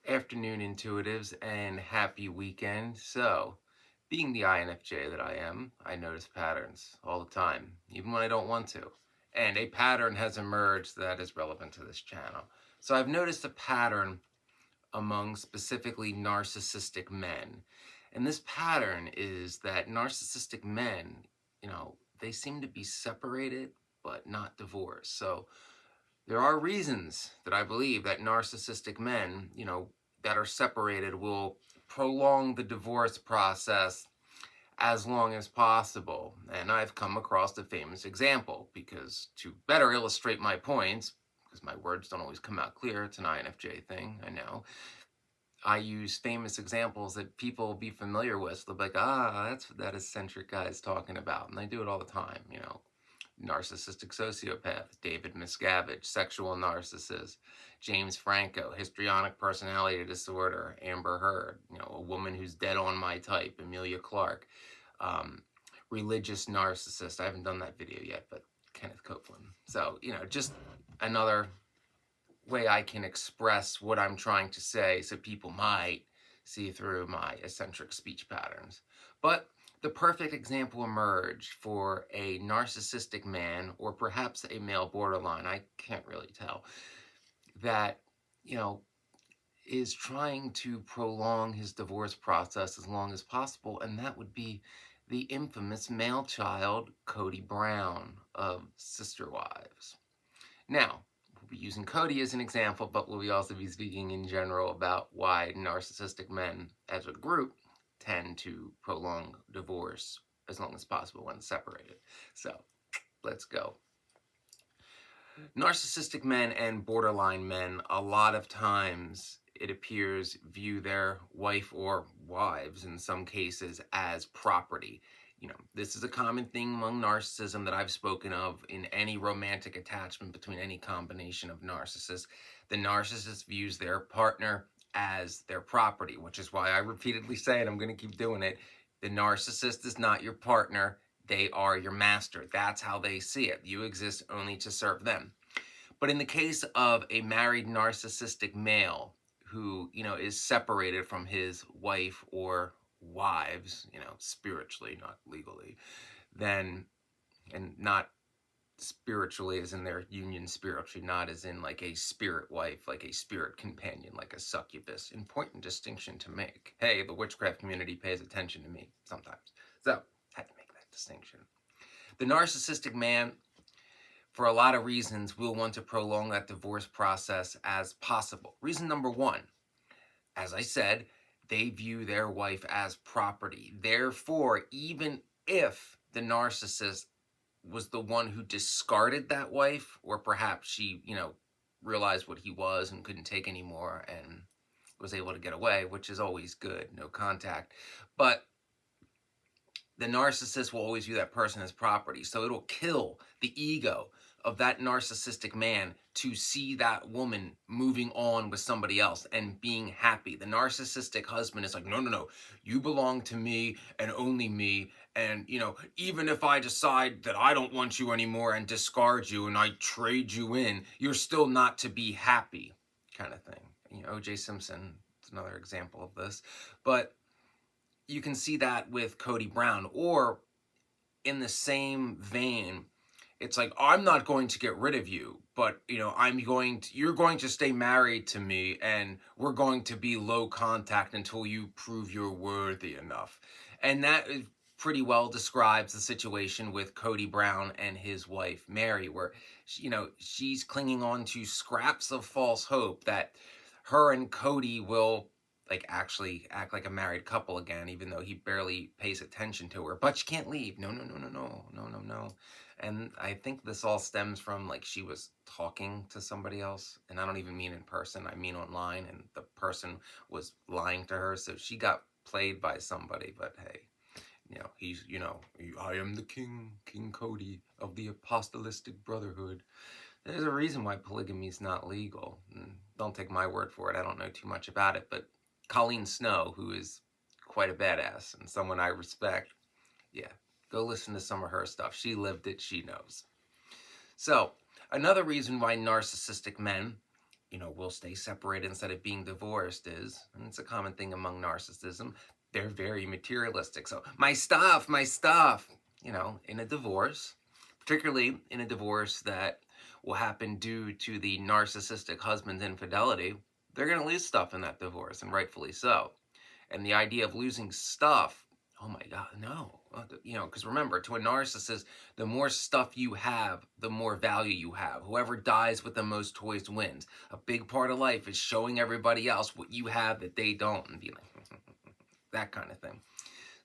Afternoon intuitives and happy weekend. So, being the INFJ that I am, I notice patterns all the time, even when I don't want to. And a pattern has emerged that is relevant to this channel. So, I've noticed a pattern among specifically narcissistic men. And this pattern is that narcissistic men, they seem to be separated but not divorced. So, there are reasons that I believe that narcissistic men, that are separated will prolong the divorce process as long as possible. And I've come across a famous example because to better illustrate my points, because my words don't always come out clear, it's an INFJ thing, I know. I use famous examples that people will be familiar with. They'll be like, that's what that eccentric guy is talking about. And I do it all the time. Narcissistic sociopath, David Miscavige, sexual narcissist, James Franco, histrionic personality disorder, Amber Heard, a woman who's dead on my type, Emilia Clarke, religious narcissist. I haven't done that video yet, but Kenneth Copeland. So, just another way I can express what I'm trying to say so people might see through my eccentric speech patterns. But the perfect example emerged for a narcissistic man, or perhaps a male borderline, I can't really tell, that, is trying to prolong his divorce process as long as possible, and that would be the infamous male child, Kody Brown of Sister Wives. Now, we'll be using Kody as an example, but we'll also be speaking in general about why narcissistic men as a group tend to prolong divorce as long as possible when separated. So, let's go. Narcissistic men and borderline men, a lot of times, it appears, view their wife or wives in some cases as property. This is a common thing among narcissism that I've spoken of in any romantic attachment between any combination of narcissists. The narcissist views their partner as their property, which is why I repeatedly say, and I'm going to keep doing it, the narcissist is not your partner. They are your master. That's how they see it. You exist only to serve them. But in the case of a married narcissistic male who, is separated from his wife or wives, spiritually, not legally, then, and not spiritually as in their union spiritually, not as in like a spirit wife, like a spirit companion, like a succubus. Important distinction to make. Hey, the witchcraft community pays attention to me sometimes. So, had to make that distinction. The narcissistic man, for a lot of reasons, will want to prolong that divorce process as possible. Reason number one, as I said, they view their wife as property. Therefore, even if the narcissist was the one who discarded that wife, or perhaps she, realized what he was and couldn't take anymore and was able to get away, which is always good, no contact. But the narcissist will always view that person as property. So it'll kill the ego of that narcissistic man to see that woman moving on with somebody else and being happy. The narcissistic husband is like, no, you belong to me and only me. And, even if I decide that I don't want you anymore and discard you and I trade you in, you're still not to be happy, kind of thing. O.J. Simpson is another example of this. But you can see that with Kody Brown. Or in the same vein, it's like, I'm not going to get rid of you, but you're going to stay married to me, and we're going to be low contact until you prove you're worthy enough. And that pretty well describes the situation with Kody Brown and his wife Mary, where she's clinging on to scraps of false hope that her and Kody will actually act like a married couple again, even though he barely pays attention to her. But she can't leave. No. And I think this all stems from she was talking to somebody else, and I don't even mean in person, I mean online, and the person was lying to her, so she got played by somebody. But hey, he's, I am the king, King Kody of the Apostolic Brotherhood. There's a reason why polygamy is not legal. Don't take my word for it, I don't know too much about it, but Colleen Snow, who is quite a badass and someone I respect, yeah, go listen to some of her stuff. She lived it, she knows. So, another reason why narcissistic men will stay separated instead of being divorced is, and it's a common thing among narcissism, they're very materialistic. So my stuff, in a divorce, particularly in a divorce that will happen due to the narcissistic husband's infidelity, they're going to lose stuff in that divorce, and rightfully so. And the idea of losing stuff, oh my God, no. Because remember, to a narcissist, the more stuff you have, the more value you have. Whoever dies with the most toys wins. A big part of life is showing everybody else what you have that they don't, and be like, that kind of thing.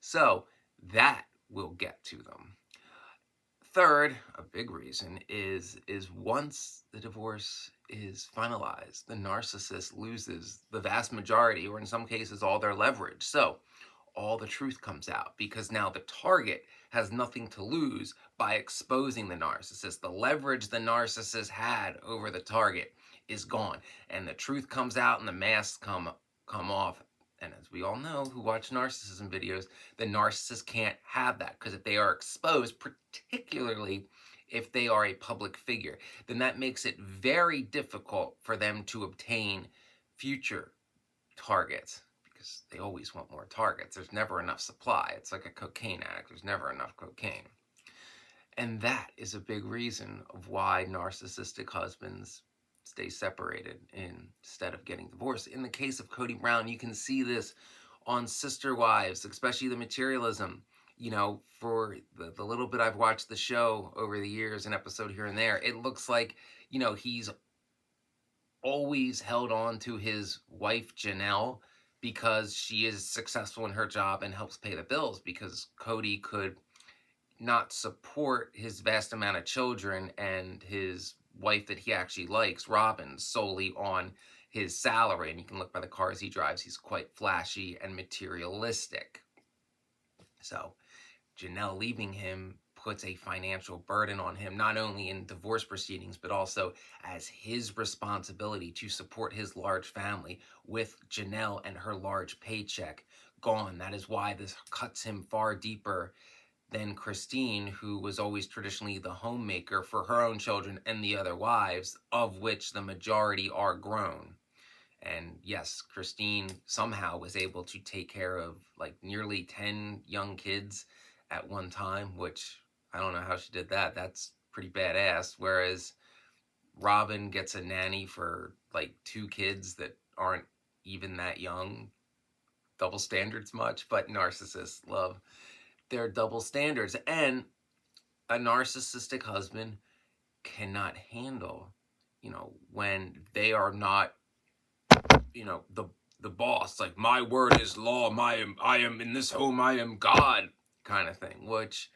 So that will get to them. Third, a big reason is once the divorce is finalized, the narcissist loses the vast majority, or in some cases, all their leverage. So all the truth comes out, because now the target has nothing to lose by exposing the narcissist. The leverage the narcissist had over the target is gone, and the truth comes out, and the masks come off. And as we all know who watch narcissism videos, the narcissist can't have that, because if they are exposed, particularly if they are a public figure, then that makes it very difficult for them to obtain future targets, because they always want more targets. There's never enough supply. It's like a cocaine addict. There's never enough cocaine. And that is a big reason of why narcissistic husbands stay separated instead of getting divorced. In the case of Kody Brown, you can see this on sister wives, especially the materialism. For the little bit I've watched the show over the years, an episode here and there, it looks like, he's always held on to his wife, Janelle, because she is successful in her job and helps pay the bills, because Kody could not support his vast amount of children and his wife that he actually likes, Robyn, solely on his salary. And you can look by the cars he drives. He's quite flashy and materialistic. So Janelle leaving him puts a financial burden on him, not only in divorce proceedings, but also as his responsibility to support his large family, with Janelle and her large paycheck gone. That is why this cuts him far deeper than Christine, who was always traditionally the homemaker for her own children and the other wives, of which the majority are grown. And yes, Christine somehow was able to take care of like nearly 10 young kids at one time, which I don't know how she did that. That's pretty badass. Whereas Robyn gets a nanny for like 2 kids that aren't even that young. Double standards much, but narcissists love their double standards. And a narcissistic husband cannot handle, when they are not, the boss, like, my word is law, I am in this home, I am God kind of thing, which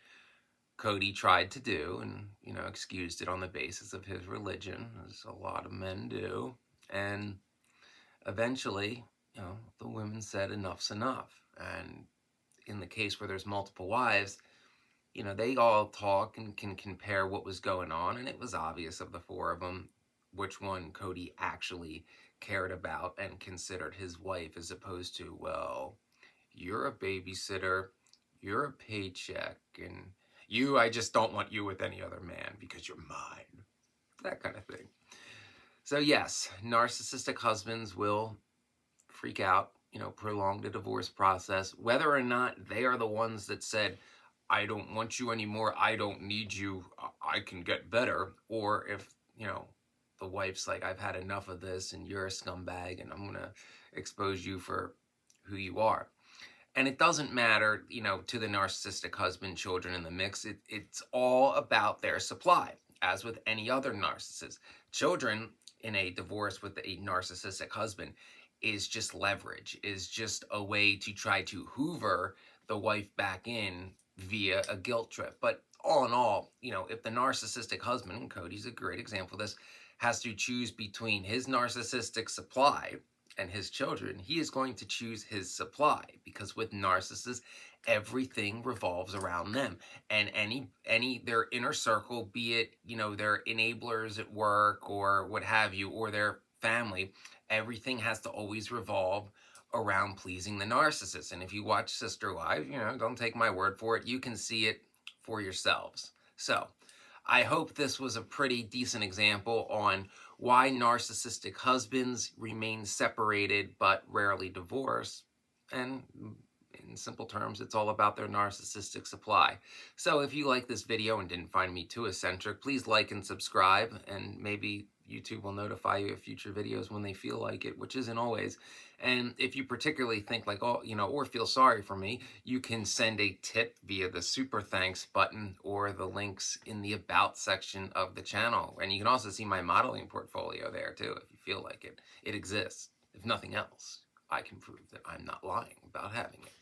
Kody tried to do, and, excused it on the basis of his religion, as a lot of men do. And eventually, the women said enough's enough. And in the case where there's multiple wives, they all talk and can compare what was going on, and it was obvious of the 4 of them which one Kody actually cared about and considered his wife, as opposed to, well, you're a babysitter, you're a paycheck, and I just don't want you with any other man because you're mine. That kind of thing. So yes, narcissistic husbands will freak out, prolong the divorce process, whether or not they are the ones that said, I don't want you anymore, I don't need you, I can get better. Or if, the wife's like, I've had enough of this and you're a scumbag and I'm going to expose you for who you are. And it doesn't matter, to the narcissistic husband, children in the mix. It's all about their supply, as with any other narcissist. Children in a divorce with a narcissistic husband is just leverage, is just a way to try to hoover the wife back in via a guilt trip. But all in all, if the narcissistic husband, and Kody's a great example of this, has to choose between his narcissistic supply and his children, he is going to choose his supply, because with narcissists, everything revolves around them. And their inner circle, be it, their enablers at work or what have you, or their family, everything has to always revolve around pleasing the narcissist. And if you watch Sister Wives, don't take my word for it, you can see it for yourselves. So I hope this was a pretty decent example on why narcissistic husbands remain separated but rarely divorce. And in simple terms, it's all about their narcissistic supply. So if you like this video and didn't find me too eccentric, please like and subscribe, and maybe YouTube will notify you of future videos when they feel like it, which isn't always. And if you particularly think like, oh, or feel sorry for me, you can send a tip via the super thanks button or the links in the about section of the channel. And you can also see my modeling portfolio there too, if you feel like it. It exists. If nothing else, I can prove that I'm not lying about having it.